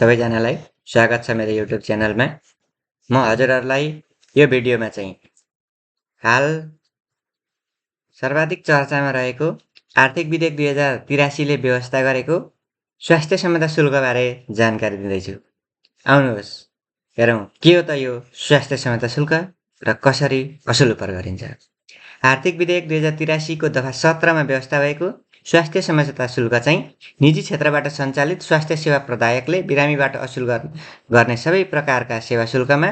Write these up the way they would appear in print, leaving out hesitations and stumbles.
सबैजनालाई स्वागत छ मेरो युट्युब च्यानलमा। म हजुरहरूलाई यो भिडियोमा चाहिँ हाल सर्वाधिक चर्चामा रहेको आर्थिक विधेयक 2083ले व्यवस्था गरेको स्वास्थ्य सम्बद्ध शुल्कबारे जानकारी दिँदैछु। आउनुहोस् हेरौँ के हो त यो स्वास्थ्य सम्बद्ध शुल्क र कसरी असुल गरिन्छ। आर्थिक विधेयक 2083को दफा 17मा व्यवस्था भएको स्वास्थ्य सम्झौता शुल्क चाहिँ निजी क्षेत्रबाट सञ्चालित स्वास्थ्य सेवा प्रदायकले बिरामीबाट असुल गर्ने सबै प्रकारका सेवा शुल्कमा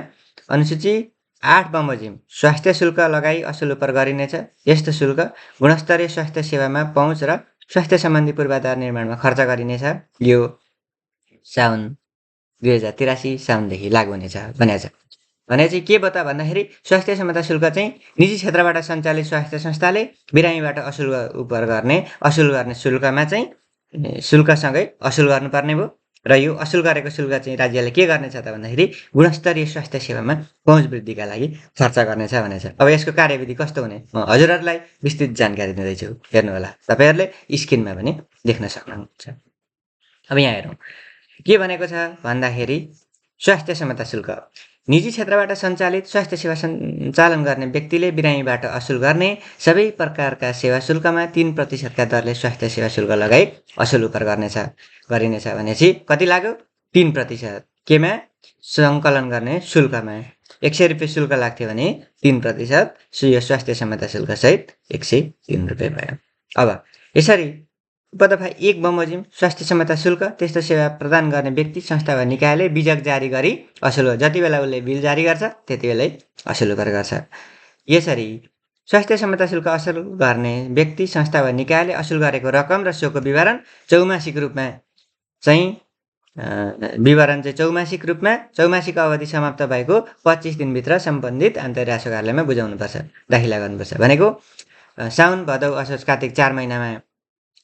अनुसूची 8 बमोजिम स्वास्थ्य शुल्क लगाई असुल गरिनेछ। यस्तो शुल्क गुणस्तरीय स्वास्थ्य सेवामा पहुँच र स्वास्थ्य सम्बन्धी पूर्वाधार निर्माणमा खर्च गरिनेछ। यो साउन 2083 साउनदेखि लागू हुनेछ भनेको छ। भने चाहिँ के बता भन्दाखेरि स्वास्थ्य सम्बद्ध शुल्क चाहिँ निजी क्षेत्रबाट सञ्चालित स्वास्थ्य संस्थाले बिरामीबाट असुल गर्ने शुल्कमा चाहिँ शुल्कसँगै असुल गर्नुपर्ने भयो र यो असुल गरेको शुल्क चाहिँ राज्यले के गर्नेछ त भन्दाखेरि गुणस्तरीय स्वास्थ्य सेवामा पहुँच वृद्धिका लागि खर्च गर्नेछ भनेछ। अब यसको कार्यविधि कस्तो हुने म हजुरहरूलाई विस्तृत जानकारी दिँदैछु, हेर्नुहोला। तपाईँहरूले स्क्रिनमा पनि देख्न सक्नुहुन्छ। अब यहाँ हेरौँ के भनेको छ भन्दाखेरि स्वास्थ्य सम्बद्ध शुल्क निजी क्षेत्रबाट सञ्चालित स्वास्थ्य सेवा सञ्चालन गर्ने व्यक्तिले बिरामीबाट असुल गर्ने सबै प्रकारका सेवा शुल्कमा 3% दरले स्वास्थ्य सेवा शुल्क लगाई असुल गरिनेछ भनेपछि कति लाग्यो 3%। केमा सङ्कलन गर्ने शुल्कमा 100 रुपियाँ शुल्क लाग्थ्यो भने 3% यो स्वास्थ्य सम्बद्ध शुल्क सहित 103 रुपियाँ भयो। अब यसरी उपदफा 1 बमोजिम स्वास्थ्य सम्बद्ध शुल्क त्यस्तो सेवा प्रदान गर्ने व्यक्ति संस्था वा निकायले बिजक जारी गरी असुल जति बेला उसले बिल जारी गर्छ त्यति बेलै असुल गर्छ। यसरी स्वास्थ्य सम्बद्ध शुल्क असुल गर्ने व्यक्ति संस्था वा निकायले असुल गरेको रकम र सोको विवरण चौमासिक रूपमा चाहिँ चौमासिक अवधि समाप्त भएको 25 दिनभित्र सम्बन्धित अन्तर्राष्ट्रिय कार्यालयमा बुझाउनुपर्छ, दाखिला गर्नुपर्छ। भनेको साउन भदौ असोज कार्तिक 4 महिनामा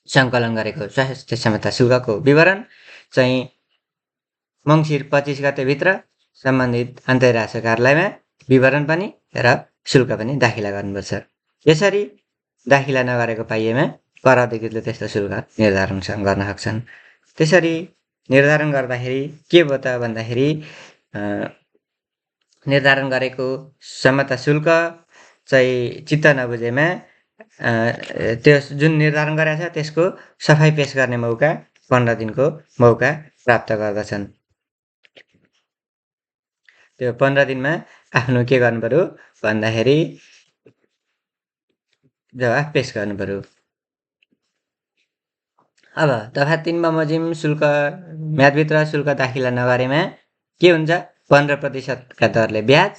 सङ्कलन गरेको स्वास्थ्य सम्बद्ध शुल्कको विवरण चाहिँ मङ्सिर 25 गतेभित्र सम्बन्धित अन्तर्राष्ट्रिय कार्यालयमा विवरण पनि र शुल्क पनि दाखिला गर्नुपर्छ। यसरी दाखिला नगरेको पाइएमा कर अधिकृतले त्यस्तो शुल्क निर्धारण गर्न सक्छन्। त्यसरी निर्धारण गर्दाखेरि के भयो त भन्दाखेरि निर्धारण गरेको सम्बद्ध शुल्क चाहिँ चित्त नबुझेमा त्यो जुन निर्धारण गरेको छ त्यसको सफाई पेश गर्ने मौका 15 दिनको मौका प्राप्त गर्दछन्। त्यो 15 दिनमा आफ्नो के गर्नु पर्यो भन्दाखेरि जवाफ पेश गर्नु पर्यो। अब दफा 3 बमोजिम शुल्क म्यादभित्र शुल्क दाखिला नगरेमा के हुन्छ 15% दरले ब्याज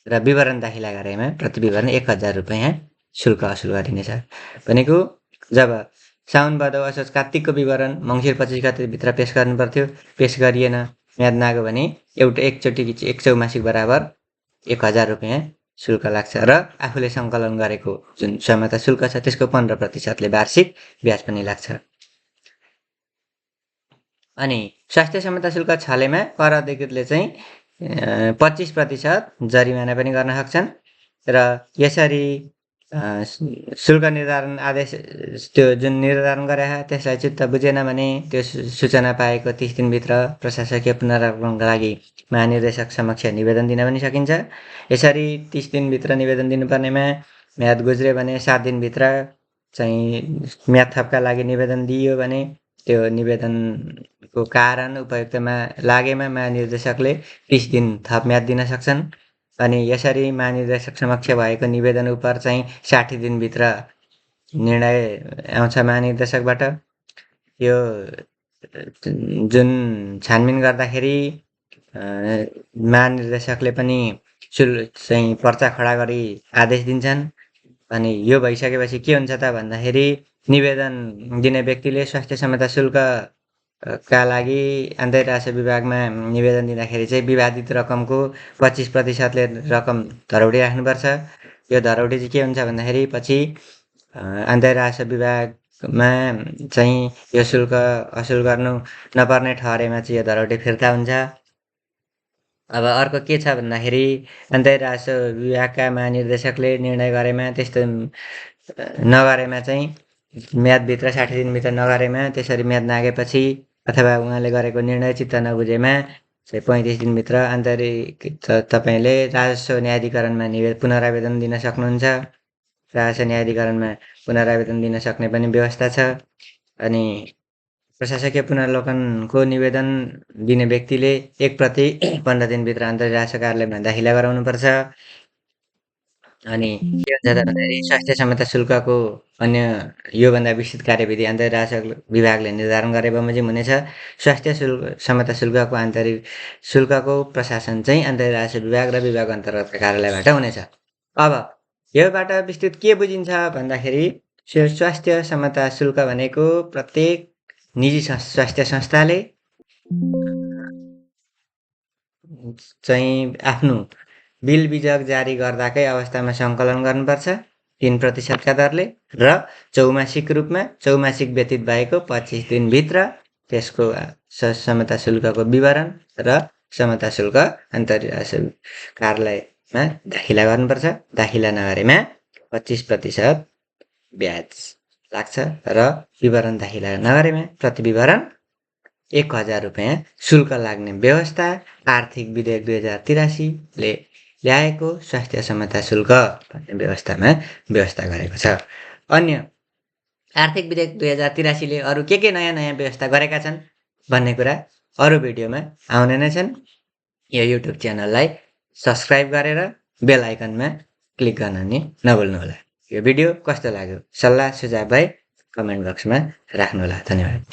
र विवरण दाखिला गरेमा प्रति विवरण 1000 रुपियाँ शुल्क असुल गरिनेछ। भनेको जब साउन भदौ असोज कार्तिकको विवरण मङ्सिर 25 गतेभित्र पेश गर्नु पर्थ्यो, पेश गरिएन, म्याद नगयो भने एकचोटि एक चौमासिक बराबर 1000 रुपियाँ शुल्क लाग्छ र आफूले सङ्कलन गरेको जुन सम्बद्ध शुल्क छ त्यसको 15%ले वार्षिक ब्याज पनि लाग्छ। अनि स्वास्थ्य सम्बद्ध शुल्क छलेमा कर अधिकृतले चाहिँ 25% जरिमाना पनि गर्न सक्छन् र यसरी शुल्क निर्धारण आदेश त्यो जुन निर्धारण गरे त्यसलाई चित्त बुझेन भने त्यो सूचना पाएको 30 दिनभित्र प्रशासकीय पुनरावलोकनका लागि महानिर्देशक समक्ष निवेदन दिन पनि सकिन्छ। यसरी 30 दिनभित्र निवेदन दिनुपर्नेमा म्याद गुज्र्यो भने 7 दिनभित्र चाहिँ म्याद थपका लागि निवेदन दिइयो भने त्यो निवेदनको कारण उपयुक्तमा लागेमा महानिर्देशकले 30 दिन थप म्याद दिन सक्छन्। अनि यसरी महानिर्देशक समक्ष भएको निवेदन उप चाहिँ 60 दिनभित्र निर्णय आउँछ महानिर्देशकबाट। यो जुन छानबिन गर्दाखेरि महानिर्देशकले पनि चाहिँ पर्चा खडा गरी आदेश दिन्छन्। अनि यो भइसकेपछि के हुन्छ त भन्दाखेरि निवेदन दिने व्यक्तिले स्वास्थ्य सम्बद्ध शुल्कका लागि अन्तर्राष्ट्रिय विभागमा निवेदन दिँदाखेरि चाहिँ विवादित रकमको 25%ले रकम धरौटी राख्नुपर्छ। यो धरौटी चाहिँ के हुन्छ भन्दाखेरि पछि अन्तर्राष्ट्रिय विभागमा चाहिँ यो शुल्क असुल गर्नु नपर्ने ठहरेमा चाहिँ यो धरौटी फिर्ता हुन्छ। अब अर्को के छ भन्दाखेरि अन्तर्राष्ट्रिय विभागका महानिर्देशकले निर्णय गरेमा त्यस्तो नगरेमा चाहिँ म्यादभित्र 60 दिनभित्र नगरेमा त्यसरी म्याद नागेपछि अथवा उहाँले गरेको निर्णय चित्त नबुझेमा चाहिँ 35 दिनभित्र आन्तरिक तपाईँले राजस्व न्यायाधिकरणमा पुनरावेदन दिन सक्नुहुन्छ। राजस्व न्यायाधिकरणमा पुनरावेदन दिन सक्ने पनि व्यवस्था छ। अनि प्रशासकीय पुनर्लोकनको निवेदन दिने व्यक्तिले 1 प्रति 15 दिनभित्र अन्तर्राष्ट्रिय राजस्व कार्यालयमा दाखिला गराउनुपर्छ। अनि के हुन्छ त भन्दाखेरि स्वास्थ्य क्षमता शुल्कको अन्य योभन्दा विस्तृत कार्यविधि आन्तरिक राजस्व विभागले निर्धारण गरे बमोजिम हुनेछ। स्वास्थ्य क्षमता शुल्कको आन्तरिक शुल्कको प्रशासन चाहिँ आन्तरिक राजस्व विभाग र विभाग अन्तर्गतका कार्यालयबाट हुनेछ। अब योबाट विस्तृत के बुझिन्छ भन्दाखेरि स्वास्थ्य क्षमता शुल्क भनेको प्रत्येक निजी स्वास्थ्य संस्थाले चाहिँ आफ्नो बिल बिजक जारी गर्दाकै अवस्थामा सङ्कलन गर्नुपर्छ 3% का दरले र चौमासिक रूपमा चौमासिक व्यतीत भएको 25 दिनभित्र त्यसको क्षमता शुल्कको विवरण र क्षमता शुल्क अन्तर्राष्ट्रिय कार्यालयमा दाखिला गर्नुपर्छ। दाखिला नगरेमा 25% ब्याज लाग्छ र विवरण दाखिला नगरेमा प्रति विवरण 1000 रुपियाँ शुल्क लाग्ने व्यवस्था आर्थिक विधेयक 2083 ले ल्याएको स्वास्थ्य क्षमता शुल्क भन्ने व्यवस्थामा व्यवस्था गरेको छ। अन्य आर्थिक विधेयक 2083 ले अरू के नयाँ व्यवस्था गरेका छन् भन्ने कुरा अरू भिडियोमा आउने नै छन्। यो युट्युब च्यानललाई सब्स्क्राइब गरेर बेल आइकनमा क्लिक गर्न नि नभुल्नुहोला। यो भिडियो कस्तो लाग्यो सल्लाह सुझाव भए कमेन्ट बक्समा राख्नुहोला। धन्यवाद।